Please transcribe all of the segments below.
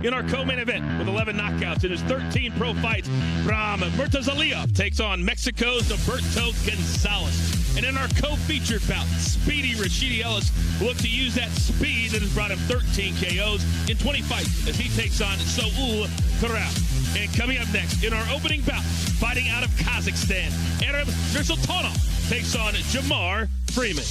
In our co-main event with 11 knockouts in his 13 pro fights, Bram Murtazaliev takes on Mexico's Roberto Gonzalez. And in our co-featured bout, Speedy Rashidi Ellis will look to use that speed that has brought him 13 KOs in 20 fights as he takes on Saul Karab. And coming up next, in our opening bout, fighting out of Kazakhstan, Meiyirim Nursultanov takes on Jamar Freeman.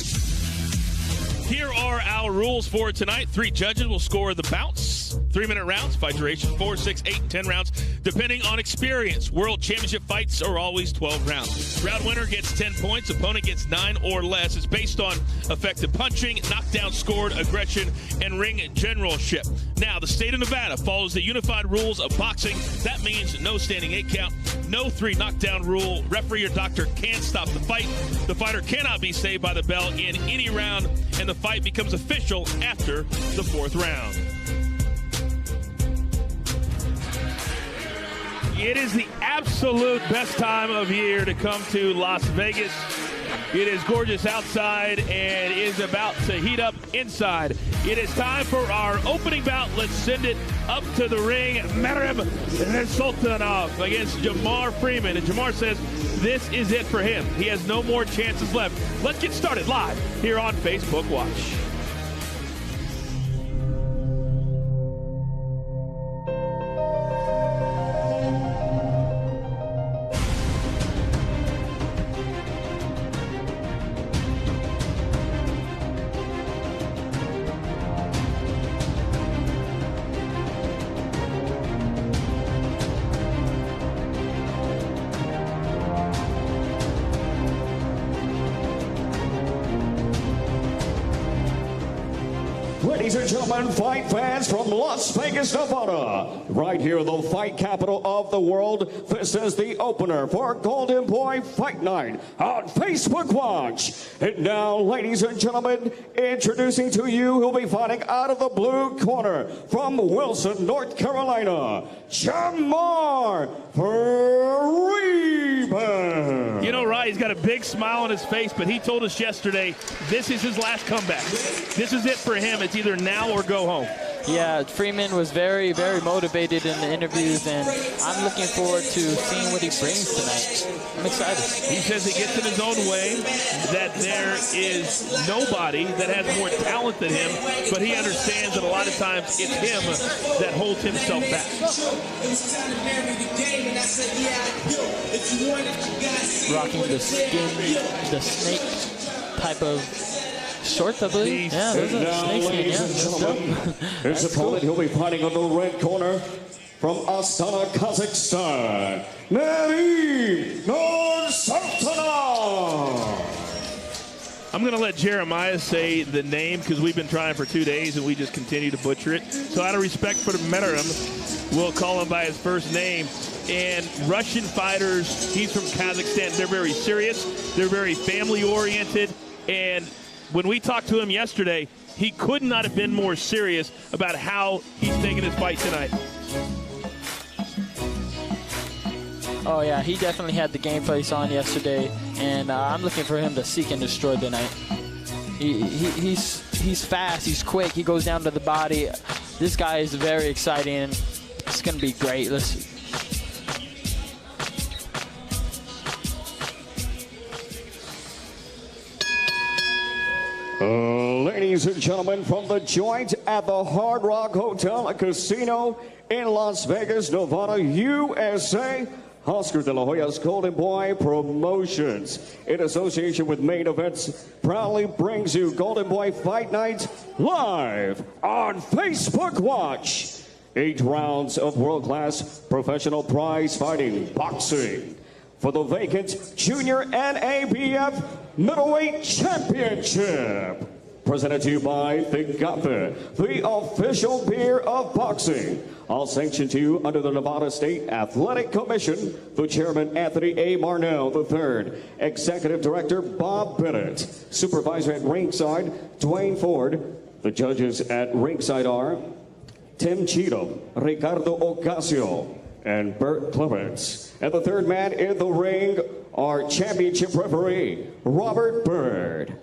Here are our rules for tonight. 3 judges will score the bouts. 3-minute rounds, fight duration 4, 6, 8, and 10 rounds, depending on experience. World Championship fights are always 12 rounds. Round winner gets 10 points. Opponent gets 9 or less. It's based on effective punching, knockdown scored, aggression, and ring generalship. Now, the state of Nevada follows the unified rules of boxing. That means no standing 8 count, no 3 knockdown rule. Referee or doctor can stop the fight. The fighter cannot be saved by the bell in any round, and the fight becomes official after the 4th round. It is the absolute best time of year to come to Las Vegas. It is gorgeous outside and is about to heat up inside. It is time for our opening bout. Let's send it up to the ring. Meiyirim Nursultanov against Jamar Freeman. And Jamar says this is it for him. He has no more chances left. Let's get started live here on Facebook Watch. Ladies and gentlemen, fight fans from Las Vegas, Nevada, right here in the fight capital of the world, this is the opener for Golden Boy Fight Night on Facebook Watch. And now, ladies and gentlemen, introducing to you who'll be fighting out of the blue corner from Wilson, North Carolina, Jamar Freiman. You know, Ryan, he's got a big smile on his face, but he told us yesterday this is his last comeback. This is it for him. It's either now or go home. Yeah, Freeman was very, very motivated in the interviews, and I'm looking forward to seeing what he brings tonight. I'm excited. He says he gets in his own way, that there is nobody that has more talent than him, but he understands that a lot of times it's him that holds himself back. Rocking the skin, the snake type of shorts, I believe. Yeah, those are snake skin, yeah. His opponent, he'll be fighting on the red corner from Astana, Kazakhstan, Meiyirim Nursultanov. I'm going to let Jeremiah say the name because we've been trying for 2 days and we just continue to butcher it. So out of respect for Meiyirim, we'll call him by his first name. And Russian fighters, he's from Kazakhstan, they're very serious, they're very family-oriented, and when we talked to him yesterday, he could not have been more serious about how he's taking his fight tonight. Oh, yeah, he definitely had the game face on yesterday, and I'm looking for him to seek and destroy tonight. He's fast, he's quick, he goes down to the body. This guy is very exciting. It's going to be great. Let's see. Ladies and gentlemen, from the joint at the Hard Rock Hotel and Casino in Las Vegas, Nevada, USA, Oscar De La Hoya's Golden Boy Promotions, in association with Main Events, proudly brings you Golden Boy Fight Night live on Facebook Watch. 8 rounds of world-class professional prize fighting, boxing, for the vacant Junior NABF Middleweight Championship. Presented to you by the Gotha, the official beer of boxing. All sanctioned to you under the Nevada State Athletic Commission. The chairman, Anthony A. Marnell III. Executive Director, Bob Bennett. Supervisor at ringside, Dwayne Ford. The judges at ringside are Tim Cheatham, Ricardo Ocasio, and Bert Clements. And the third man in the ring, our championship referee, Robert Bird.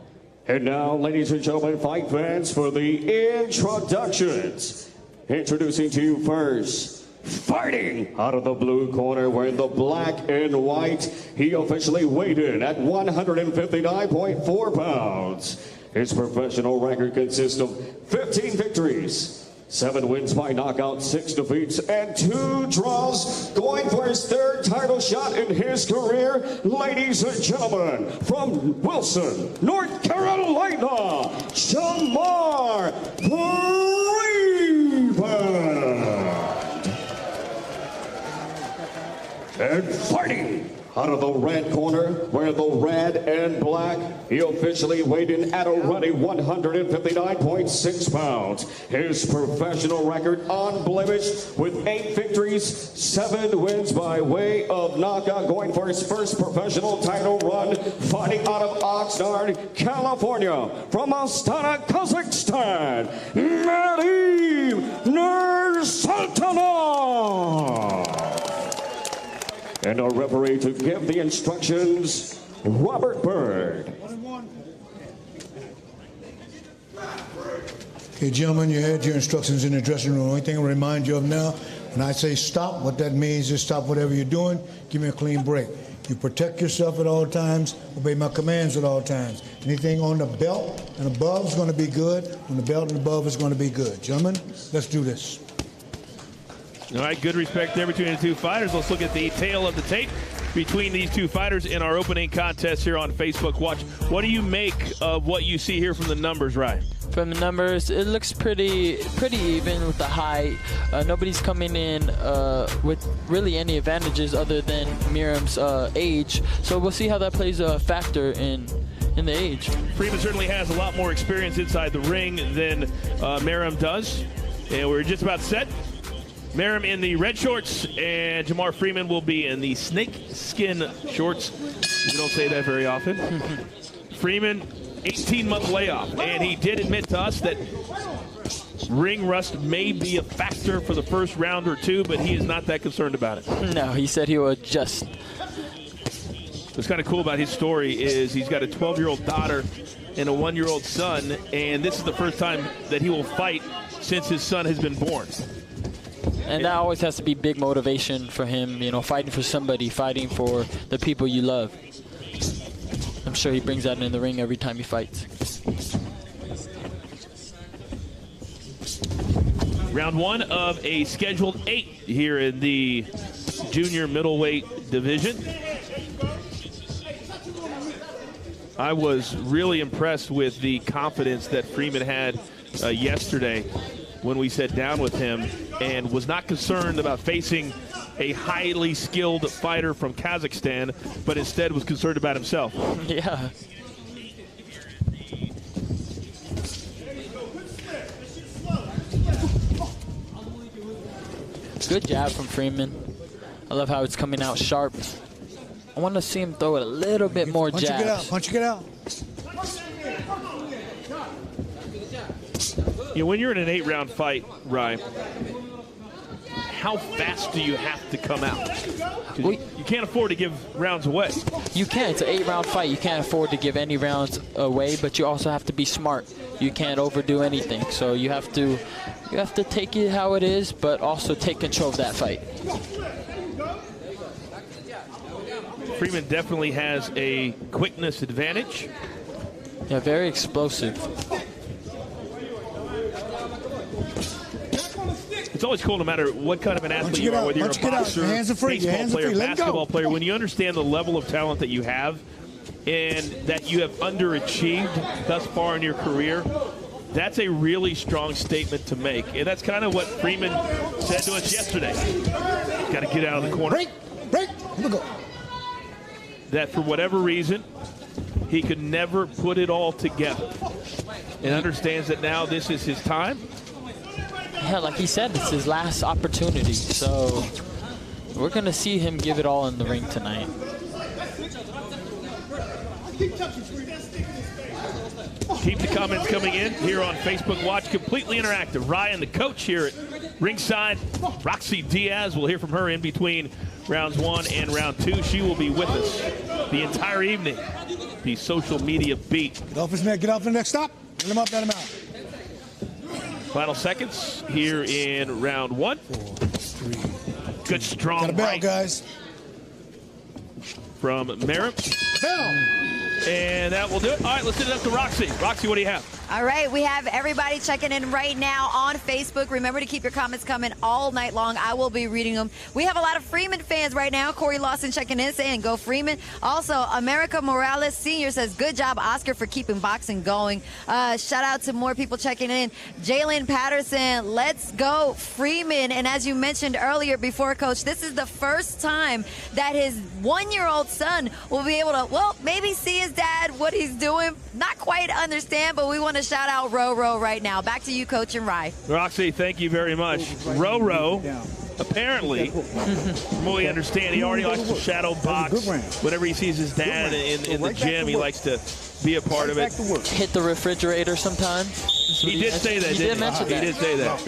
And now, ladies and gentlemen, fight fans, for the introductions. Introducing to you first, fighting out of the blue corner wearing the black and white. He officially weighed in at 159.4 pounds. His professional record consists of 15 victories, 7 wins by knockout, 6 defeats, and 2 draws. Going for his 3rd title shot in his career, ladies and gentlemen, from Wilson, North Carolina, Jamar Frimen. And fighting out of the red corner, where the red and black, he officially weighed in at a runny 159.6 pounds. His professional record unblemished with 8 victories, 7 wins by way of knockout, going for his first professional title run, fighting out of Oxnard, California, from Astana, Kazakhstan, Meyirim Nursultanov. And our referee to give the instructions, Robert Bird. Okay, gentlemen, you had your instructions in the dressing room. The only thing I'll remind you of now, when I say stop, what that means is stop whatever you're doing, give me a clean break. You protect yourself at all times, obey my commands at all times. Anything on the belt and above is going to be good. On the belt and above is going to be good. Gentlemen, let's do this. All right, good respect there between the two fighters. Let's look at the tail of the tape between these two fighters in our opening contest here on Facebook Watch. What do you make of what you see here from the numbers, Ryan? From the numbers, it looks pretty even with the height. Nobody's coming in with really any advantages other than Meyirim's age. So we'll see how that plays a factor in the age. Freeman certainly has a lot more experience inside the ring than Meyirim does. And we're just about set. Meyirim in the red shorts, and Jamar Frimen will be in the snake skin shorts. We don't say that very often. Freeman, 18-month layoff, and he did admit to us that ring rust may be a factor for the first round or two, but he is not that concerned about it. No, he said he will adjust. What's kind of cool about his story is he's got a 12-year-old daughter and a 1-year-old son, and this is the first time that he will fight since his son has been born. And that always has to be big motivation for him, you know, fighting for somebody, fighting for the people you love. I'm sure he brings that in the ring every time he fights. Round 1 of a scheduled 8 here in the junior middleweight division. I was really impressed with the confidence that Freeman had yesterday when we sat down with him, and was not concerned about facing a highly skilled fighter from Kazakhstan, but instead was concerned about himself. Yeah. Good jab from Freeman. I love how it's coming out sharp. I want to see him throw it a little bit more jabs. Punch it out, punch it out. You know, when you're in an 8-round fight, Ryan, how fast do you have to come out? You can't afford to give rounds away. You can. It's an 8-round fight. You can't afford to give any rounds away, but you also have to be smart. You can't overdo anything. So you have to take it how it is, but also take control of that fight. Freeman definitely has a quickness advantage. Yeah, very explosive. It's always cool no matter what kind of an athlete you are, whether you're a boxer, baseball player, basketball player, when you understand the level of talent that you have and that you have underachieved thus far in your career, that's a really strong statement to make. And that's kind of what Freeman said to us yesterday. Got to get out of the corner. Break, here we go. That for whatever reason, he could never put it all together. And understands that now this is his time. Yeah, like he said, it's his last opportunity. So we're going to see him give it all in the ring tonight. Keep the comments coming in here on Facebook Watch. Completely interactive. Ryan, the coach here at ringside. Roxy Diaz, we'll hear from her in between rounds 1 and round 2. She will be with us the entire evening. The social media beat. Get off his neck, get off the next stop. Get him up, let him out. Final seconds here in round 1. 4, 3. Good strong Got a bell, right guys. From Meyirim. Bell. And that will do it. All right, let's send it up to Roxy. Roxy, what do you have? All right, we have everybody checking in right now on Facebook. Remember to keep your comments coming all night long. I will be reading them. We have a lot of Freeman fans right now. Corey Lawson checking in saying, go Freeman. Also, America Morales Sr. says, good job, Oscar, for keeping boxing going. Shout out to more people checking in. Jalen Patterson, let's go Freeman. And as you mentioned earlier before, Coach, this is the first time that his 1-year-old son will be able to, well, maybe see his dad, what he's doing. Not quite understand, but we want to shout out Ro right now. Back to you, Coach and Rye. Roxy, thank you very much. Ro, apparently, from what we understand, he already likes to shadow box. Whenever he sees his dad in the gym, he likes to be a part of it. Hit the refrigerator sometimes. He did say that, he did mention that. He did say that.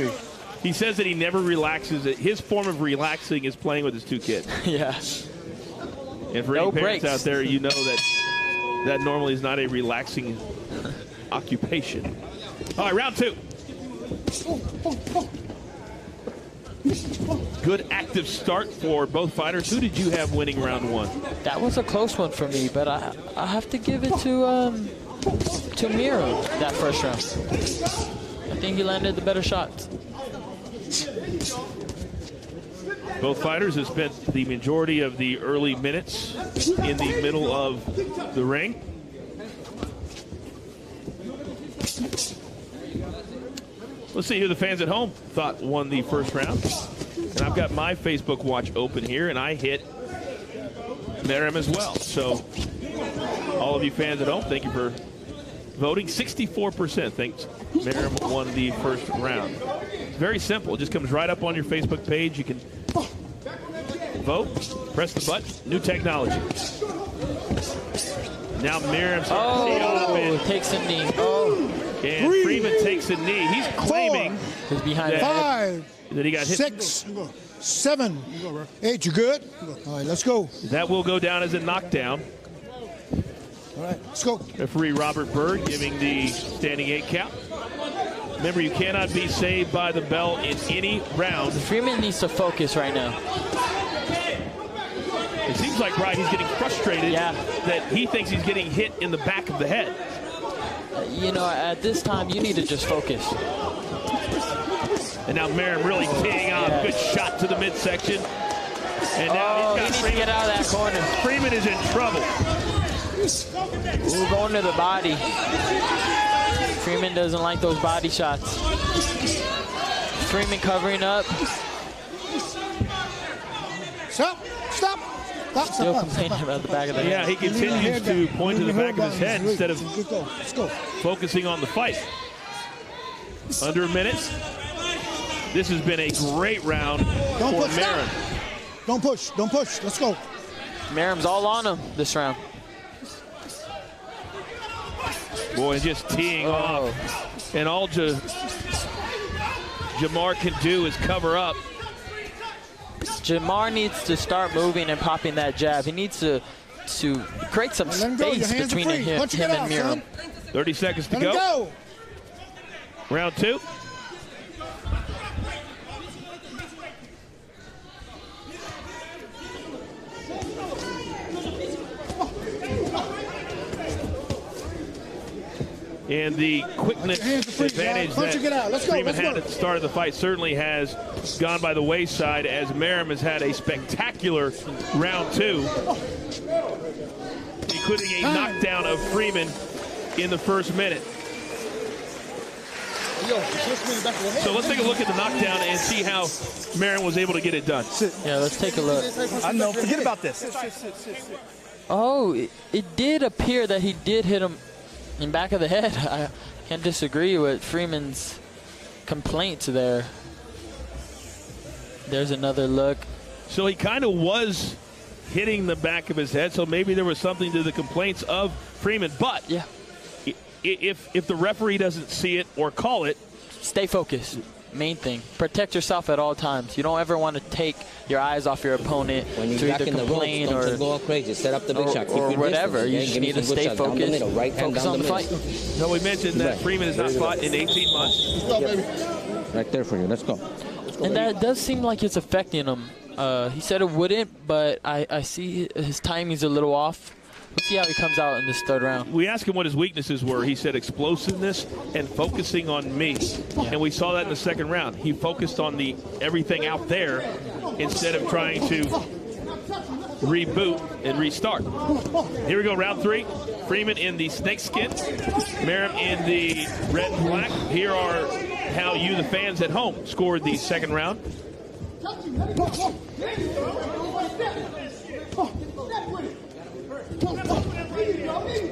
He says that he never relaxes. His form of relaxing is playing with his 2 kids. Yeah. And for any parents out there, you know that normally is not a relaxing occupation. All right, round 2. Good active start for both fighters. Who did you have winning round 1? That was a close one for me, but I have to give it to Miro that first round. I think he landed the better shots. Both fighters have spent the majority of the early minutes in the middle of the ring. Let's see who the fans at home thought won the first round. And I've got my Facebook watch open here, and I hit Meyirim as well. So all of you fans at home, thank you for voting. 64% thinks Meyirim won the first round. Very simple. It just comes right up on your Facebook page. You can vote, press the button. New technology. Now Meyirim takes a knee. Oh. And Freeman takes a knee. He's claiming he's behind that he got hit. 6, 7, 8. You good? All right, let's go. That will go down as a knockdown. All right, let's go. Referee Robert Bird giving the standing 8 count. Remember, you cannot be saved by the bell in any round. Freeman needs to focus right now. It seems like, Brian, he's getting frustrated that he thinks he's getting hit in the back of the head. You know, at this time, you need to just focus. And now Meyirim really teeing off. Good shot to the midsection. And now he needs to get out of that corner. Freeman is in trouble. Ooh, going to the body. Freeman doesn't like those body shots. Freeman covering up. Stop. Still complaining about the back of the head. Yeah, he continues to point to the back of his head instead of focusing on the fight. Under a minute. This has been a great round for Meyirim. Don't push. Let's go. Meyrim's all on him this round. Boy, just teeing off. And all Jamar can do is cover up. Jamar needs to start moving and popping that jab. He needs to create some space between him and Meyirim. 30 seconds to go. Round 2. And the quickness advantage that Freeman had at the start of the fight certainly has gone by the wayside as Meyirim has had a spectacular round 2, including a knockdown of Freeman in the first minute. So let's take a look at the knockdown and see how Meyirim was able to get it done. Yeah, let's take a look. I know, forget about this. Oh, it did appear that he did hit him in back of the head. I can't disagree with Freeman's complaints there. There's another look. So he kind of was hitting the back of his head, so maybe there was something to the complaints of Freeman. But if the referee doesn't see it or call it, stay focused. main thing. Protect yourself at all times. You don't ever want to take your eyes off your opponent to either complain or go crazy. Set up the big shot. or whatever. You just need to stay focused. Focus on the fight. So we mentioned that Freeman has not fought in 18 months. Right there for you. Let's go. And that does seem like it's affecting him. He said it wouldn't, but I see his timing's a little off. Let's see how he comes out in this third round. We asked him what his weaknesses were. He said explosiveness and focusing on me. And we saw that in the second round. He focused on the everything out there instead of trying to reboot and restart. Here we go, round 3. Freeman in the snakeskin, Meyirim in the red and black. Here are how you, the fans at home, scored the second round.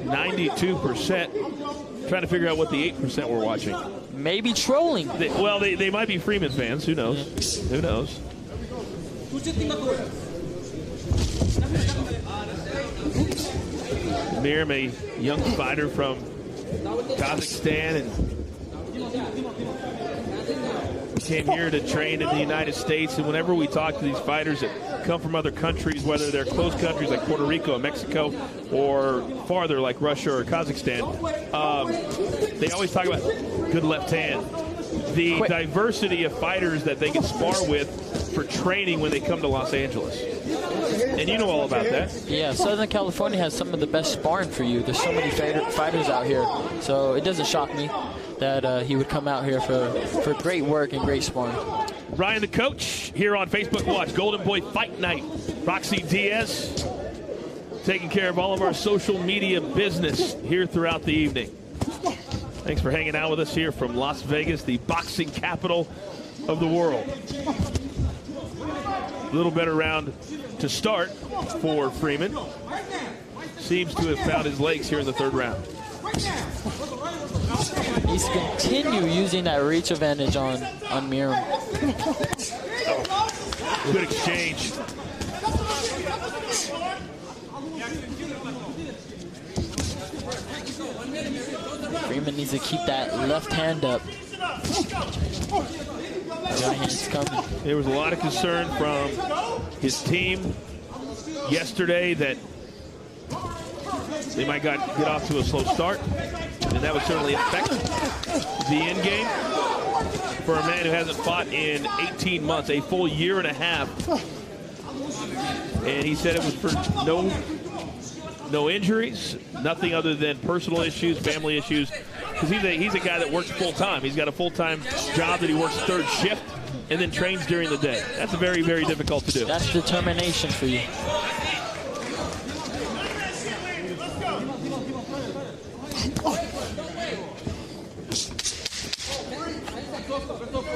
92%. Trying to figure out what the 8% we're watching. Maybe trolling. They might be Freeman fans. Who knows? Who knows? Meyirim, a young fighter from Kazakhstan, and came here to train in the United States. And whenever we talk to these fighters that come from other countries, whether they're close countries like Puerto Rico and Mexico, or farther like Russia or Kazakhstan, they always talk about good left hand. The diversity of fighters that they can spar with for training when they come to Los Angeles. And you know all about that. Yeah, Southern California has some of the best sparring for you. There's so many fighters out here. So it doesn't shock me that he would come out here for great work and great sparring. Ryan, the coach, here on Facebook Watch, Golden Boy Fight Night. Roxy Diaz taking care of all of our social media business here throughout the evening. Thanks for hanging out with us here from Las Vegas, the boxing capital of the world. A little better round to start for Freeman. Seems to have found his legs here in the third round. He's continue using that reach advantage on Meyirim. Good exchange. Freeman needs to keep that left hand up. Right hand's coming. There was a lot of concern from his team yesterday that they might get off to a slow start, and that would certainly affect the end game for a man who hasn't fought in 18 months, a full year and a half. And he said it was for no injuries, nothing other than personal issues, family issues, because he's a guy that works full-time. He's got a full-time job that he works third shift and then trains during the day. That's very, very difficult to do. That's determination for you.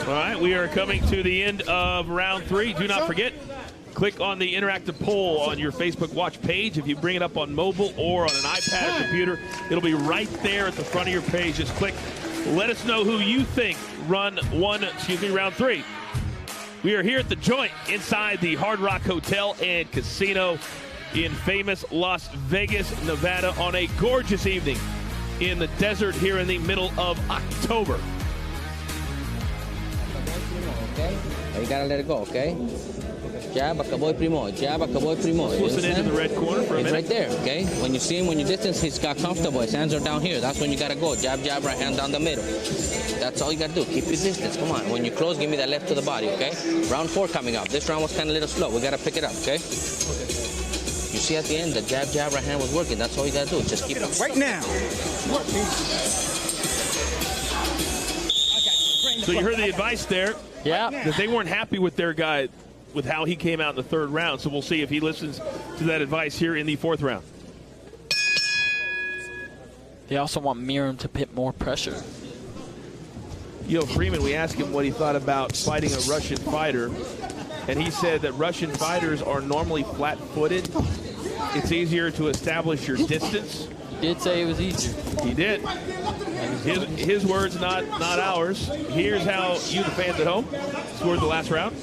All right, we are coming to the end of round 3. Do not forget, click on the interactive poll on your Facebook Watch page. If you bring it up on mobile or on an iPad or computer, it'll be right there at the front of your page. Just click. Let us know who you think round 3. We are here at the Joint inside the Hard Rock Hotel and Casino in famous Las Vegas, Nevada, on a gorgeous evening in the desert here in the middle of October. Okay? You gotta let it go, okay? Jab, akaboy primo. Jab, akaboy primo. Listen into the red corner for a minute. It's right there, okay? When you see him, when you distance, he's got comfortable. His hands are down here. That's when you gotta go. Jab, jab, right hand down the middle. That's all you gotta do. Keep your distance. Come on. When you close, give me that left to the body, okay? Round 4 coming up. This round was kind of a little slow. We gotta pick it up, okay? You see at the end, the jab, jab, right hand was working. That's all you gotta do. Just keep it right now. So you heard the advice there. Yeah. That they weren't happy with their guy, with how he came out in the third round. So we'll see if he listens to that advice here in the fourth round. They also want Meyirim to put more pressure. Freeman, we asked him what he thought about fighting a Russian fighter, and he said that Russian fighters are normally flat-footed. It's easier to establish your distance. He did say it was easier. He did. His words, not ours. Here's how you, the fans at home, scored the last round.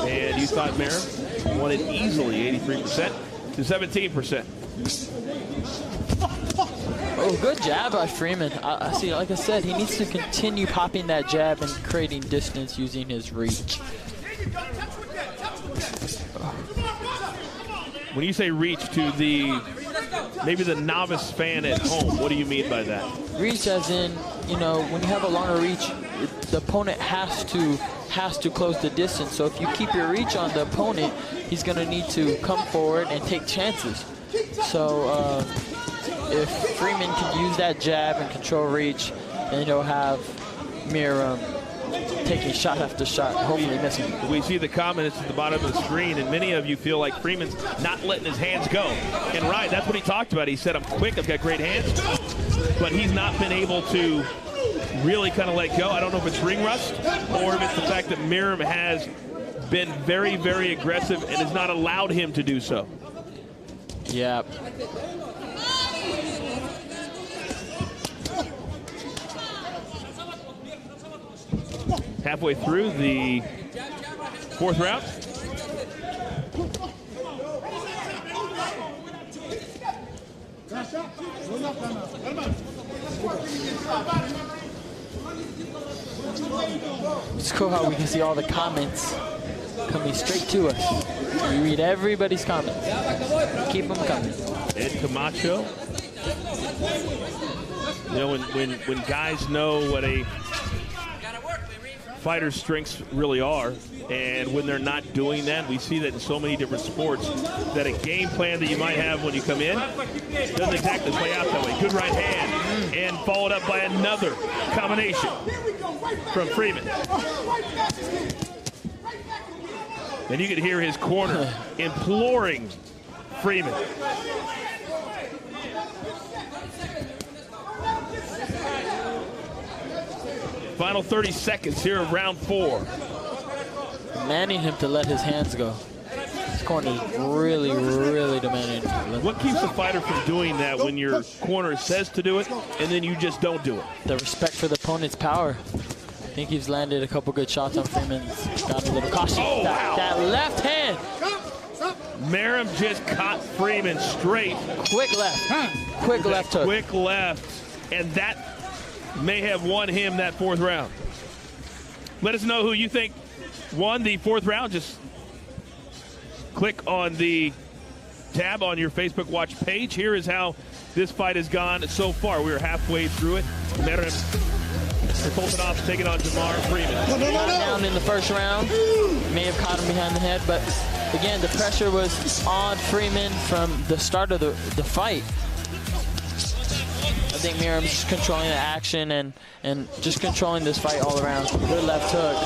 And you thought Meyirim won it easily, 83% to 17%. Oh, good jab by Freeman. I see, like I said, he needs to continue popping that jab and creating distance using his reach. When you say reach to the, maybe the novice fan at home, what do you mean by that? Reach as in, you know, when you have a longer reach, the opponent has to close the distance. So if you keep your reach on the opponent, he's going to need to come forward and take chances. So if Freeman can use that jab and control reach, then you'll have Meiyirim taking shot after shot, hopefully missing. We see the comments at the bottom of the screen, and many of you feel like Freeman's not letting his hands go. And right, that's what he talked about. He said, I'm quick, I've got great hands, but he's not been able to really kind of let go. I don't know if it's ring rust or if it's the fact that Meiyirim has been very, very aggressive and has not allowed him to do so. Yeah. Halfway through the fourth round. It's cool how we can see all the comments coming straight to us. We read everybody's comments. Keep them coming. Ed Camacho. You know, when guys know what a fighter's strengths really are, and when they're not doing that, we see that in so many different sports, that a game plan that you might have when you come in doesn't exactly play out that way. Good right hand, and followed up by another combination from Freeman. And you could hear his corner imploring Freeman. Final 30 seconds here of round 4. Demanding him to let his hands go. This corner is really, really demanding. What keeps a fighter from doing that when your corner says to do it and then you just don't do it? The respect for the opponent's power. I think he's landed a couple good shots on Freeman. Got a little caution. Oh, wow. That left hand. Meiyirim just caught Freeman straight. Quick left. Quick left hook. Quick left. And that may have won him that fourth round. Let us know who you think won the fourth round. Just click on the tab on your Facebook Watch page. Here is how this fight has gone so far. We're halfway through it. Meiyirim Nursultanov taking on Jamar Freiman. Down in the first round. May have caught him behind the head, but again, the pressure was on Freeman from the start of the fight. I think Meiyirim's just controlling the action and just controlling this fight all around. Good left hook.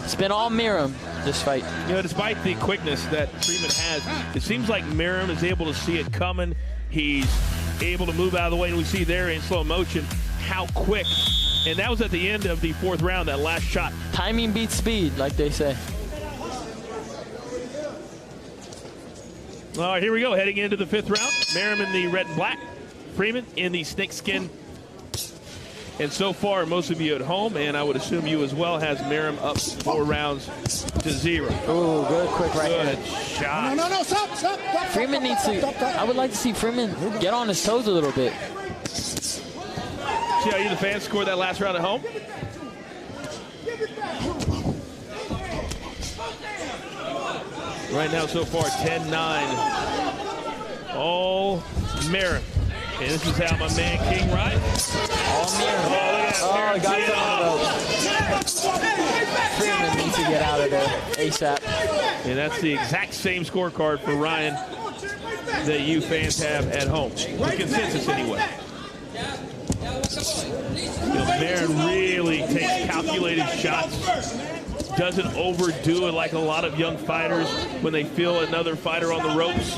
It's been all Meiyirim, this fight. You know, despite the quickness that Freeman has, it seems like Meiyirim is able to see it coming. He's able to move out of the way, and we see there in slow motion how quick. And that was at the end of the fourth round, that last shot. Timing beats speed, like they say. All right, here we go, heading into the fifth round. Meiyirim in the red and black. Freeman in the snakeskin. And so far, most of you at home, and I would assume you as well, has Meiyirim up 4 rounds to 0. Oh, good quick right hand. Shot. No, stop. Freeman needs to, I would like to see Freeman get on his toes a little bit. See how you, the fans, scored that last round at home? Right now, so far, 10-9. All Meiyirim. And this is how my man King rides. All Meiyirim. Oh, got something. Freeman needs to get out of there ASAP. And that's the exact same scorecard for Ryan that you fans have at home. The consensus, anyway. Meiyirim really takes calculated shots. Doesn't overdo it like a lot of young fighters when they feel another fighter on the ropes.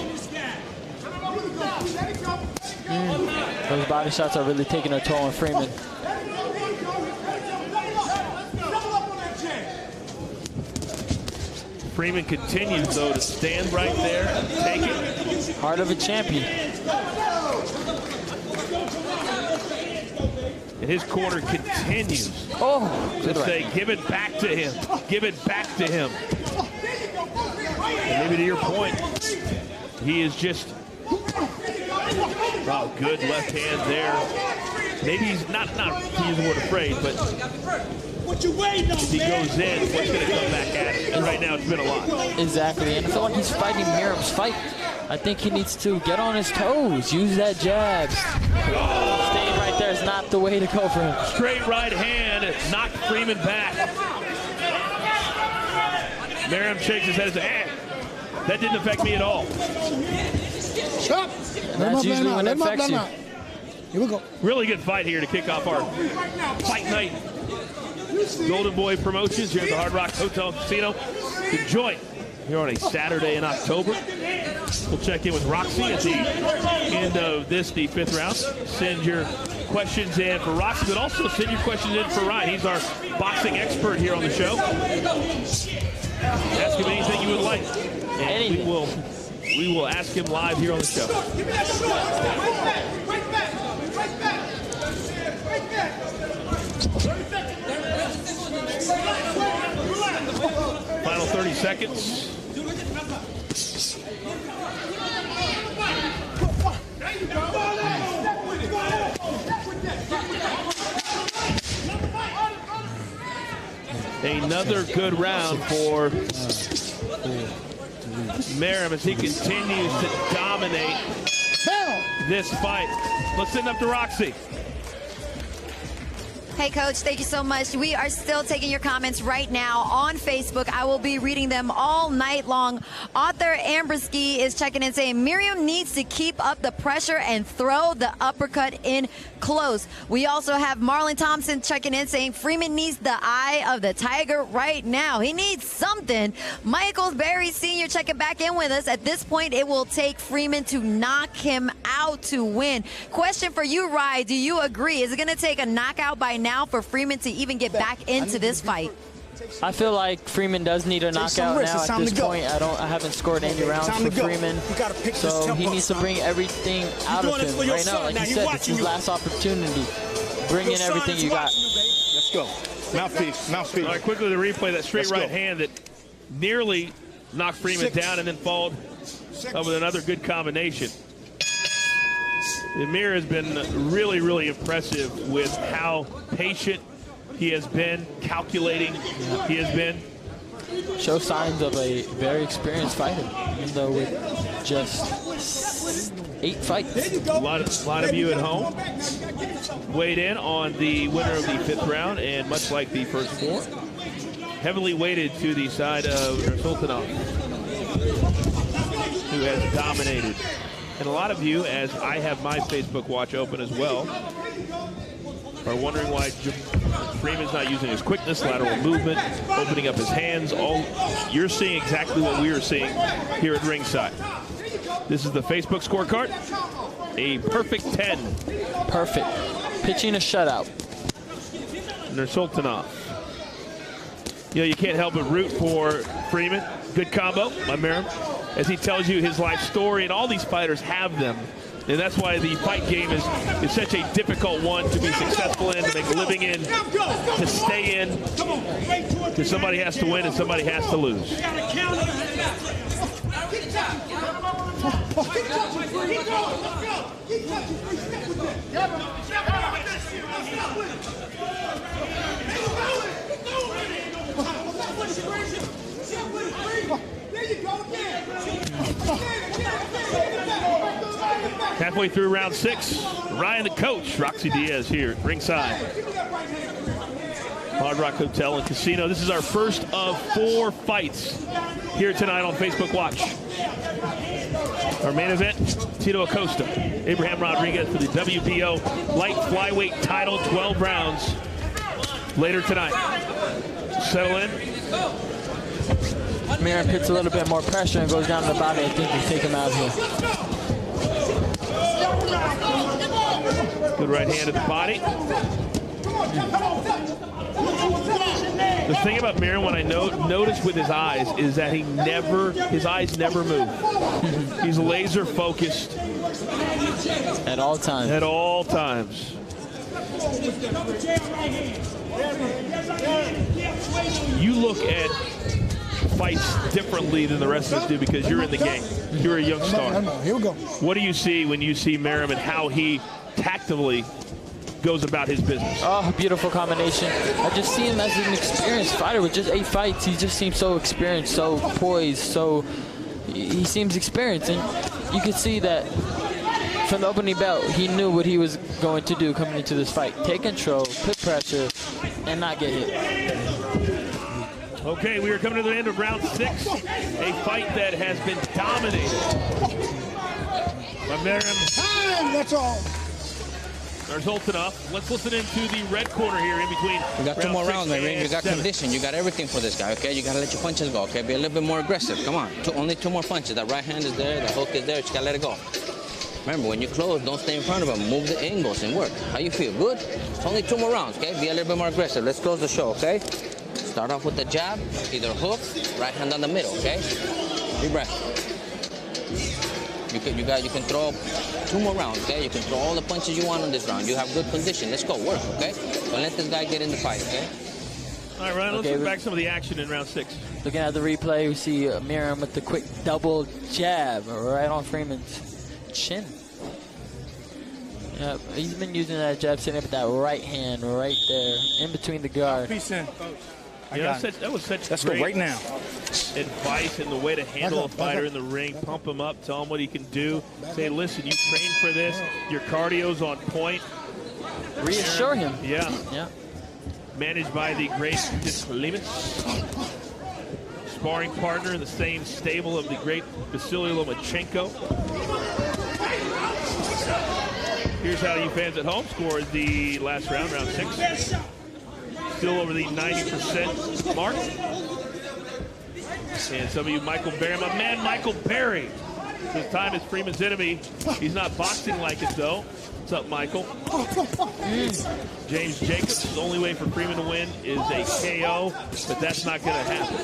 Those body shots are really taking a toll on Freeman. Freeman continues, though, to stand right there and take it. Heart of a champion. And his corner continues to say, give it back to him. Give it back to him. And maybe to your point, he is just Oh, good left hand there. Maybe he's not to use the word afraid, but if he goes in, what's going to come back at him? And right now, it's been a lot. Exactly, and I feel like he's fighting Meiyirim's fight. I think he needs to get on his toes, use that jabs. Staying right there is not the way to go for him. Straight right hand knocked Freeman back. Meiyirim shakes his head and says, that didn't affect me at all. Stop. That's usually when it affects you. Here we go. Really good fight here to kick off our fight night. Golden Boy Promotions here at the Hard Rock Hotel Casino. Enjoy here on a Saturday in October. We'll check in with Roxy at the end of this, the 5th round. Send your questions in for Roxy, but also send your questions in for Ryan. He's our boxing expert here on the show. Ask him anything you would like, and we will ask him live here on the show. Final 30 seconds. Another good round for Meiyirim as he continues to dominate this fight. Let's send up to Roxy. Hey, Coach, thank you so much. We are still taking your comments right now on Facebook. I will be reading them all night long. Author Ambrisky is checking in saying Meiyirim needs to keep up the pressure and throw the uppercut in close. We also have Marlon Thompson checking in saying Freeman needs the eye of the tiger right now. He needs something. Michael Berry Sr. checking back in with us. At this point, it will take Freeman to knock him out to win. Question for you, Rye. Do you agree? Is it going to take a knockout by now for Freeman to even get back into this fight? I feel like Freeman does need a knockout now. At this point, I haven't scored any rounds for Freeman, so he needs to bring everything out of him right now. Like you said, it's his last opportunity. Bring in everything you got. Let's go. Mouthpiece, mouthpiece. All right, quickly to replay that straight right hand that nearly knocked Freeman down and then followed up with another good combination. Amir has been really, really impressive with how patient he has been, calculating he has been. Shows signs of a very experienced fighter, even though with just 8 fights. A lot of you at home weighed in on the winner of the 5th round, and much like the first 4, heavily weighted to the side of Nursultanov, who has dominated. And a lot of you, as I have my Facebook watch open as well, are wondering why Freeman's not using his quickness, lateral movement, opening up his hands. You're seeing exactly what we are seeing here at ringside. This is the Facebook scorecard. A perfect 10. Perfect. Pitching a shutout. Nursultanov. You know, you can't help but root for Freeman. Good combo by Meiyirim, as he tells you his life story, and all these fighters have them. And that's why the fight game is such a difficult one to be successful in, to make a living in, to stay in, because somebody has to win and somebody has to lose. Halfway through round 6, Ryan the coach, Roxy Diaz here ringside. Hard Rock Hotel and Casino. This is our first of 4 fights here tonight on Facebook Watch. Our main event, Tito Acosta, Abraham Rodriguez for the WBO light flyweight title, 12 rounds later tonight. Settle in. Meiyirim puts a little bit more pressure and goes down to the body. I think we take him out here. Good right hand to the body. The thing about Meiyirim, what I notice with his eyes, is that his eyes never move. He's laser focused. At all times. At all times. You look at fights differently than the rest of us do because you're in the game. You're a young star. Here we go. What do you see when you see Meyirim and how he tactically goes about his business? Oh, beautiful combination. I just see him as an experienced fighter with just 8 fights. He just seems so experienced, so poised, he seems experienced. And you can see that from the opening belt, he knew what he was going to do coming into this fight. Take control, put pressure, and not get hit. Okay, we are coming to the end of round 6. A fight that has been dominated by Meyirim. Time, that's all. Nursultanov. Let's listen into the red corner here in between. You got 2 more rounds, Meyirim. You got 7. condition. You got everything for this guy, okay? You got to let your punches go, okay? Be a little bit more aggressive. Come on. Only 2 more punches. That right hand is there. The hook is there. You got to let it go. Remember, when you close, don't stay in front of him. Move the angles and work. How you feel? Good? It's only 2 more rounds, okay? Be a little bit more aggressive. Let's close the show, okay? Start off with the jab, either hook, right hand on the middle, okay? Deep breath. You can throw 2 more rounds, okay? You can throw all the punches you want on this round. You have good condition. Let's go, work, okay? Don't let this guy get in the fight, okay? All right, Ryan, let's look back some of the action in round 6. Looking at the replay, we see Meyirim with the quick double jab right on Freeman's chin. Yep, he's been using that jab, setting up that right hand right there in between the guard. Peace in. That was such Let's great go right now. advice and the way to handle a fighter in the ring. Pump him up, tell him what he can do. Say, listen, you trained for this. Your cardio's on point. Reassure him. Yeah. Yeah. Managed by the great Flimen. Sparring partner in the same stable of the great Vasily Lomachenko. Here's how you fans at home scored the last round, round 6. Still over the 90% mark. And some of you, Michael Berry, my man Michael Berry. His time is Freeman's enemy. He's not boxing like it, though. What's up, Michael? James Jacobs, the only way for Freeman to win is a KO, but that's not going to happen.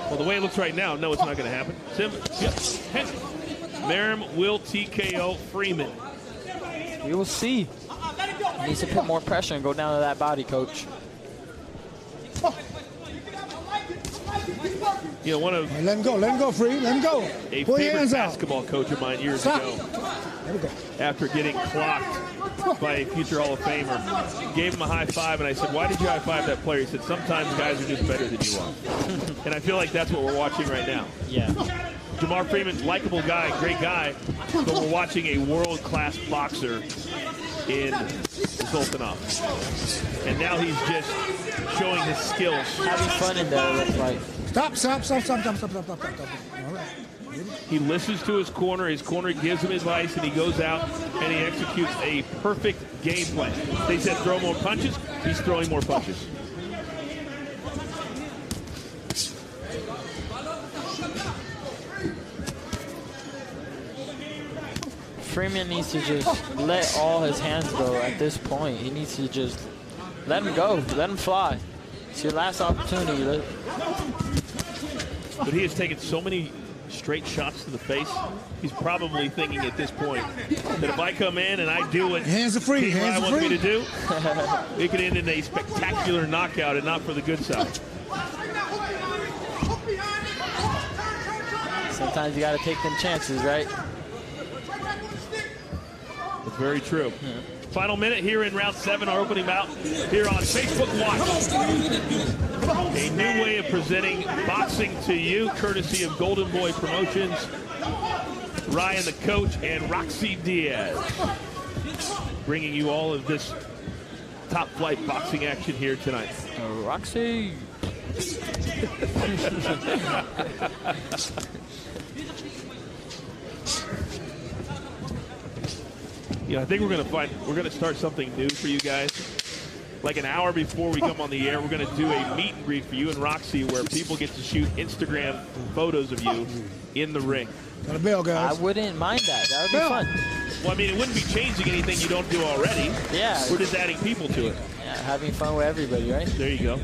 Well, the way it looks right now, no, it's not going to happen. Meyirim will TKO Freeman. We will see. He needs to put more pressure and go down to that body, coach. You know, one of Let him go, Free. Let him go. a Pull your favorite hands out. basketball coach of mine years Stop. ago, There we go. after getting clocked by a future Hall of Famer, gave him a high five, and I said, why did you high five that player? He said, sometimes guys are just better than you are. And I feel like that's what we're watching right now. Yeah. Jamar Freeman, likable guy, great guy, but we're watching a world-class boxer in Sultanov. And now he's just showing his skills. Having fun in there, it looks like. Stop. All right. He listens to his corner gives him advice, and he goes out and he executes a perfect game plan. They said throw more punches, he's throwing more punches. Freeman needs to just let all his hands go at this point. He needs to just let him go, let him fly. It's your last opportunity. But he has taken so many straight shots to the face. He's probably thinking at this point that if I come in and I do what Hands are free. King Hands Ryan are wants me free. to do, it could end in a spectacular knockout and not for the good side. Sometimes you got to take them chances, right? That's very true. Yeah. Final minute here in round 7, our opening bout here on Facebook Watch. A new way of presenting boxing to you, courtesy of Golden Boy Promotions, Ryan the coach, and Roxy Diaz. Bringing you all of this top flight boxing action here tonight. Roxy. Yeah, I think we're gonna start something new for you guys. Like an hour before we come on the air, we're gonna do a meet and greet for you and Roxy, where people get to shoot Instagram photos of you in the ring. Got a bell, guys. I wouldn't mind that. That would be fun. Well, I mean, it wouldn't be changing anything you don't do already. Yeah. We're just adding people to it. Yeah, having fun with everybody, right? There you go.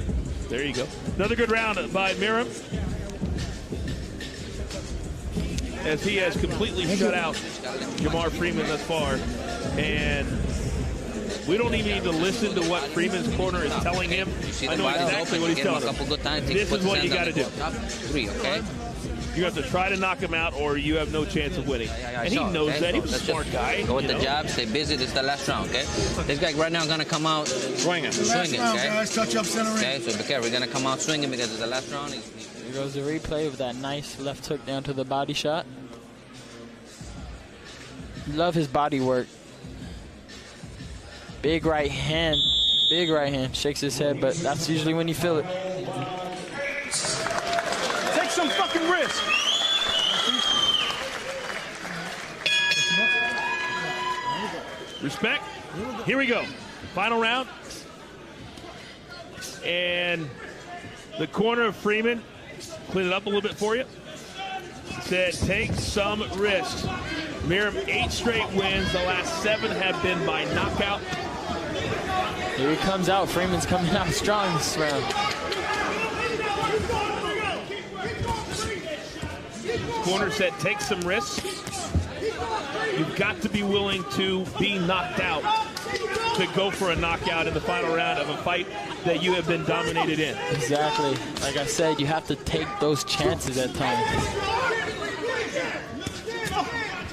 There you go. Another good round by Meyirim, as he has completely shut out Jamar Freeman thus far. And We don't even need to listen to what Freeman's corner is telling him. I know exactly what he's telling him. This is what you got to do. Top 3, okay? You have to try to knock him out, or you have no chance of winning. And he knows that. He's a smart guy. Go with the jab, stay busy. This is the last round, okay? This guy right now gonna come out swinging, okay? Guys, touch up center Okay, so be careful. We're gonna come out swinging because it's the last round. Here goes the replay of that nice left hook down to the body shot. Love his body work. Big right hand. Big right hand. Shakes his head, but that's usually when you feel it. Take some fucking risk. Respect. Here we go. Final round. And the corner of Freeman, clean it up a little bit for you. Said take some risks. Meyirim 8 straight wins. The last 7 have been by knockout. Here he comes out. Freeman's coming out strong this round. Corner said take some risks. You've got to be willing to be knocked out to go for a knockout in the final round of a fight that you have been dominated in. Exactly. Like I said, you have to take those chances at times.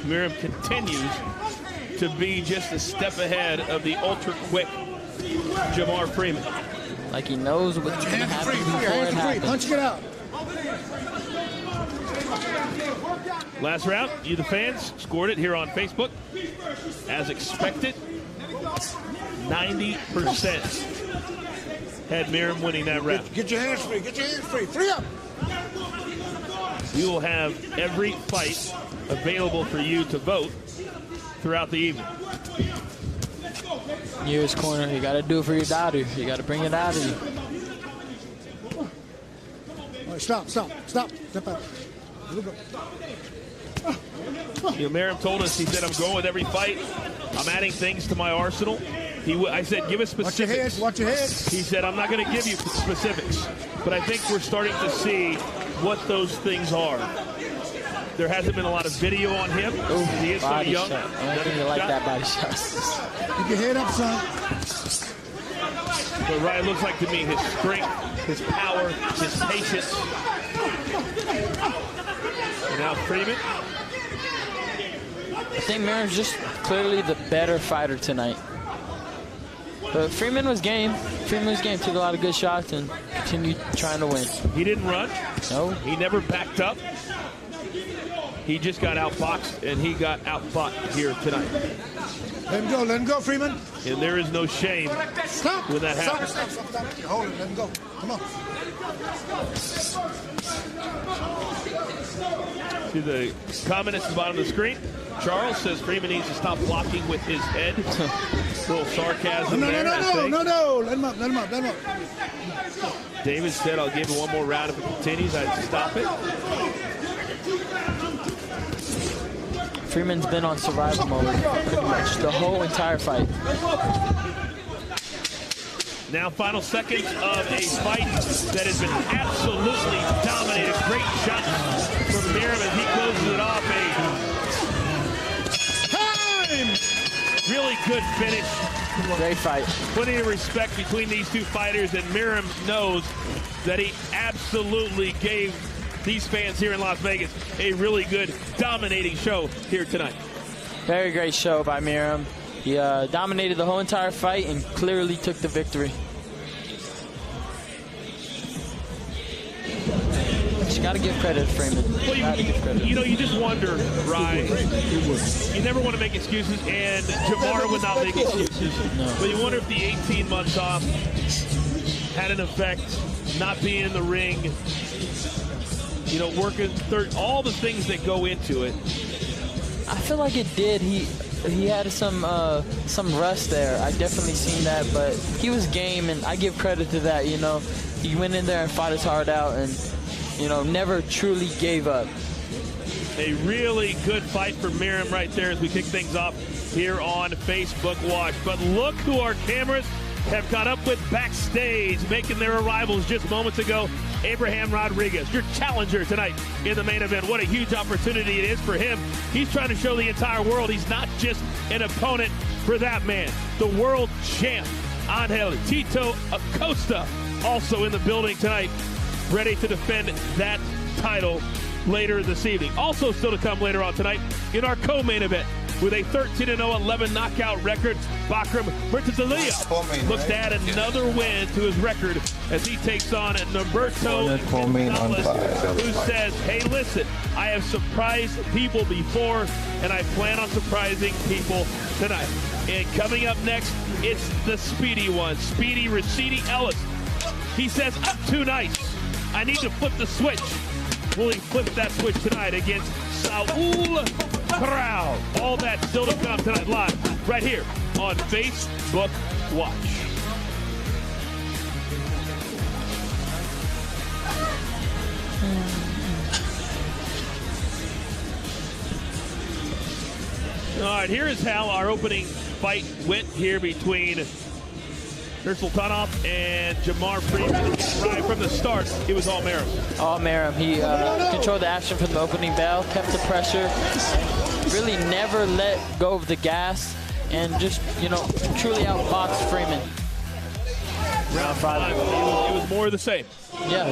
Meyirim continues to be just a step ahead of the ultra-quick Jamar Freeman. Like he knows what's going to happen before it happens. Punch it out. Last round, you the fans scored it here on Facebook. As expected, 90% had Meyirim winning that round. Get your hands free. Get your hands free. Free up. We will have every fight available for you to vote throughout the evening. Nearest corner, you got to do it for your daughter. You got to bring it out of you. All right, stop. Step out. You know, Meyirim told us, he said, I'm going with every fight. I'm adding things to my arsenal. I said, give us specifics. Watch your head. He said, I'm not going to give you specifics, but I think we're starting to see what those things are. There hasn't been a lot of video on him. Ooh, he is so young. Shot. I don't think you like that body shot. Keep your head up, son. But Ryan looks like to me his strength, his power, his patience. And now Freeman. I think Meyir's just clearly the better fighter tonight. But Freeman was game. Took a lot of good shots and continued trying to win. He didn't run. No. He never backed up. He just got outboxed, and he got outfought here tonight. Let him go, Freeman. And there is no shame when that happens. Stop. Hold it, let him go. Come on. To the comment at the bottom of the screen, Charles says Freeman needs to stop blocking with his head. A little sarcasm there. No. Let him up. David said, I'll give him one more round if it continues. I'd stop it. Freeman's been on survival mode pretty much the whole entire fight. Now final seconds of a fight that has been absolutely dominated. Great shot from Meyirim as he closes it off. A really good finish. Great fight. Plenty of respect between these two fighters, and Meyirim knows that he absolutely gave these fans here in Las Vegas a really good, dominating show here tonight. Very great show by Meyirim. He dominated the whole entire fight and clearly took the victory. You got to give credit to Freeman. Well, you just wonder, Ryan. You never want to make excuses, and Jamar would not make excuses. No. But you wonder if the 18 months off had an effect, not being in the ring, working all the things that go into it. I feel like it did. He had some rust there. I definitely seen that, but he was game, and I give credit to that. He went in there and fought his heart out, and never truly gave up. A really good fight for Meyirim right there as we kick things off here on Facebook Watch. But look who our cameras have caught up with backstage, making their arrivals just moments ago. Abraham Rodriguez, your challenger tonight in the main event. What a huge opportunity it is for him. He's trying to show the entire world he's not just an opponent for that man, the world champ, Angel Tito Acosta, also in the building tonight, ready to defend that title later this evening. Also still to come later on tonight in our co-main event with a 13-0, 11 knockout record, Bakram Murtazaliyah looks to add another win to his record as he takes on Norberto Gonzalez, who says, hey, listen, I have surprised people before, and I plan on surprising people tonight. And coming up next, it's the speedy one, Speedy Rashidi Ellis. He says, up too nice. I need to flip the switch. Will he flip that switch tonight against Saul Corral? All that still to come tonight live right here on Facebook Watch. All right, here is how our opening fight went here between Nursultanov and Jamar Frimen. Right from the start, it was all Meyirim. All Meyirim. He controlled the action from the opening bell, kept the pressure, really never let go of the gas, and just, truly outboxed Frimen. Round 5, it was more of the same. Yeah.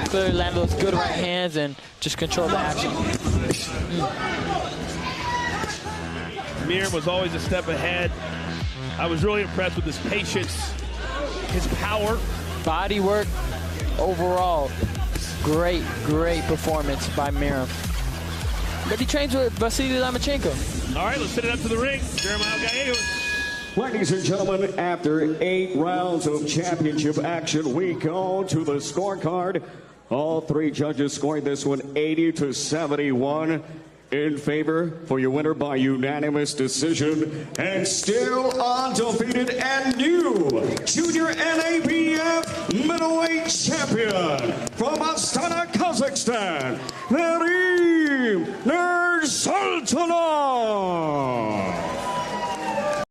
Clearly landed those good right hands and just controlled the action. Meyirim was always a step ahead. I was really impressed with his patience, his power. Body work, overall, great performance by Meyirim. But he trains with Vasily Lomachenko. All right, let's send it up to the ring. Jeremiah Gallegos. Ladies and gentlemen, after 8 rounds of championship action, we go to the scorecard. All 3 judges scoring this one 80-71. In favor for your winner by unanimous decision, and still undefeated and new junior NABF middleweight champion from Astana, Kazakhstan, Meyirim Nursultanov.